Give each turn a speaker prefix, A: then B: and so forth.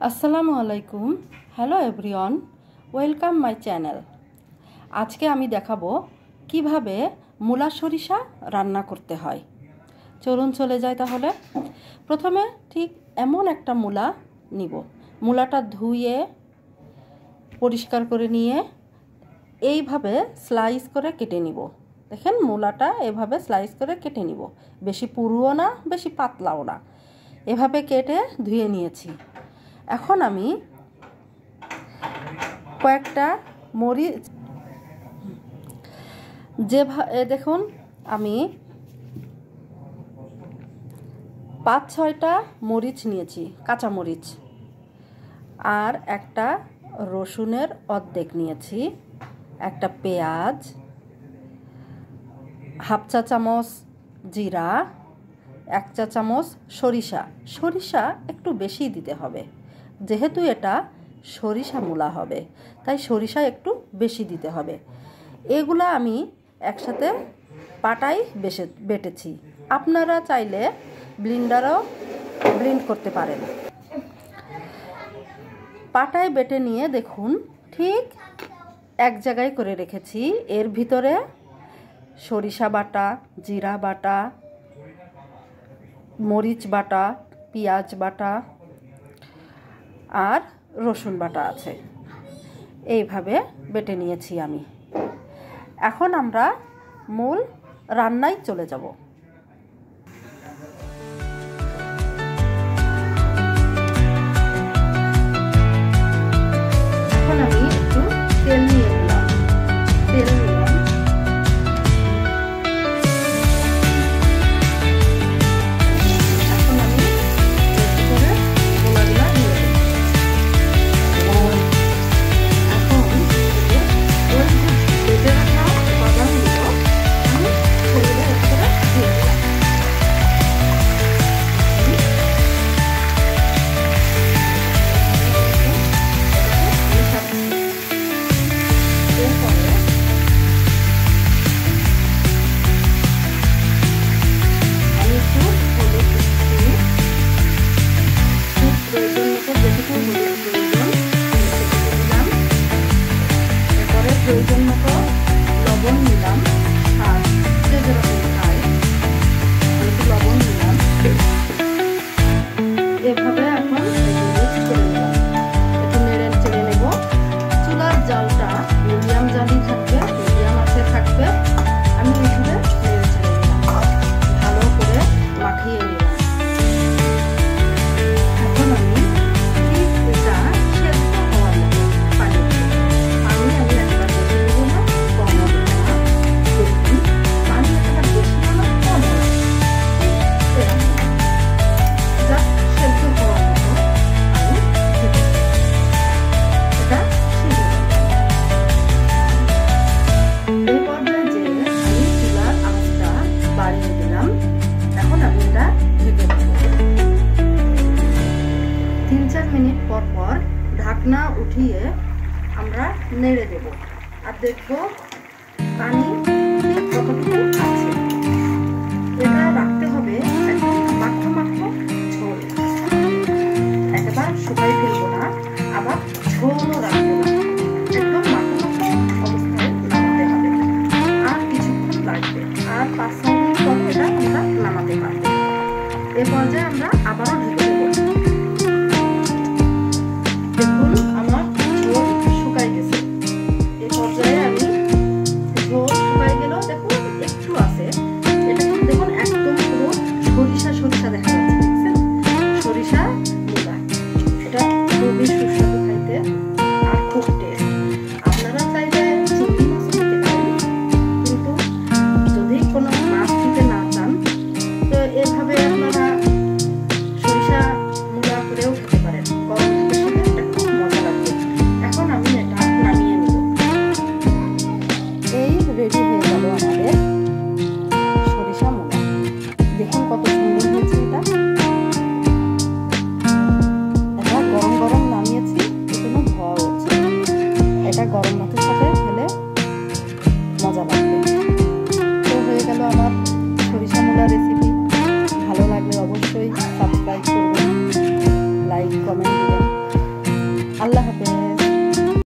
A: আসসালামু আলাইকুম। Hello everyone, welcome my channel. আজকে আমি দেখাবো কিভাবে মূলা সরিষা রান্না করতে হয়। চলুন চলে যাই তাহলে। প্রথমে ঠিক এমন একটা মূলা নিব। মূলাটা ধুয়ে পরিষ্কার করে নিয়ে এইভাবে স্লাইস করে কেটে নিব। দেখেন মূলাটা এভাবে স্লাইস করে কেটে নিব, বেশি পুরুও না বেশি পাতলাও না, এভাবে কেটে ধুয়ে নিয়েছি। এখন আমি কয়েকটা মরিচ দেখুন আমি 5-6টা মরিচ নিয়েছি, কাঁচা মরিচ, আর একটা রসুনের অর্ধেক নিয়েছি, একটা পেঁয়াজ, হাফ চা চামচ জিরা, 1 চা চামচ সরিষা একটু বেশি দিতে হবে, যেহেতু এটা সরিষা মূলা হবে তাই সরিষা একটু বেশি দিতে হবে। এগুলা আমি একসাথে পাটায় বেটেছি। আপনারা চাইলে ব্লেন্ডারও ব্লেন্ড করতে পারেন। পাটায় বেটে নিয়ে দেখুন ঠিক এক জায়গায় করে রেখেছি। এর ভিতরে সরিষা বাটা, জিরা বাটা, মরিচ বাটা, পেঁয়াজ বাটা আর রসুন বাটা আছে। এইভাবে বেটে নিয়েছি আমি। এখন আমরা মূল রান্নায় চলে যাব। এখন আমি একটু তেল নিয়ে নিলাম। প্রয়োজন মতো লবণ নিলাম, আর যে যেরকম খাই একটু লবণ নিলাম। এভাবে এখন মিক্স করে নিলাম, একটু নেড়ে চেড়ে নেব। চুলার জালটা মিডিয়াম জালই থাকবে, মিডিয়াম আঁচে থাকবে। আমি এইভাবে নেড়ে চেড়ে নিলাম, ভালো করে মাখিয়ে নিলাম। এখন আমি ঠিক এটা সেদ্ধ হওয়ার মতো পানি মিনিট পর পর ঢাকনা উঠিয়ে আমরা নেড়ে দেব, আর দেখবো পানি কতটুকু আছে। এটা রাখতে হবে একদম মাখো মাখো ঝোল, একেবারে শুকাই ফেলবো না, আবার ঝোলও রাখবো না, একদম মাখো মাখো অবস্থায় নামাতে হবে। আর কিছুক্ষণ লাগবে, আর 5 মিনিট পরে এটা আমরা নামাতে পারবো। এ পর্যায়ে আমরা আবারও ঢেকে দেবো। দেখুন আমার ঝোল শুকাই গেছে। এই পর্যায়ে আমি ঝোল শুকাই গেল, দেখুন একটু আছে, এটা কিন্তু দেখুন একদম পুরো সরিষা দেখা যাচ্ছে, দেখছেন? সরিষা মূলা, এটা খুবই সুস্বাদু খাইতে আর খুব টেস্ট। আপনারা চাইলে চিংড়ি মাছও দিতে পারেন, কিন্তু যদি কোনো মাছ দিতে না চান তো এভাবে আপনারা সরিষা মূলা করেও খেতে পারেন। রেডি হয়ে গেল আমাদের সরিষা মূলা। দেখুন কত সুন্দর হয়েছে। এটা গরম গরম নামিয়েছি, এজন্য ধোয়া হচ্ছে। এটা গরম ভাতের সাথে খেলে মজা লাগবে। তো হয়ে গেল আমার সরিষা মূলা রেসিপি। ভালো লাগলে অবশ্যই সাবস্ক্রাইব করবেন, লাইক কমেন্ট দিবেন। আল্লাহ হাফেজ।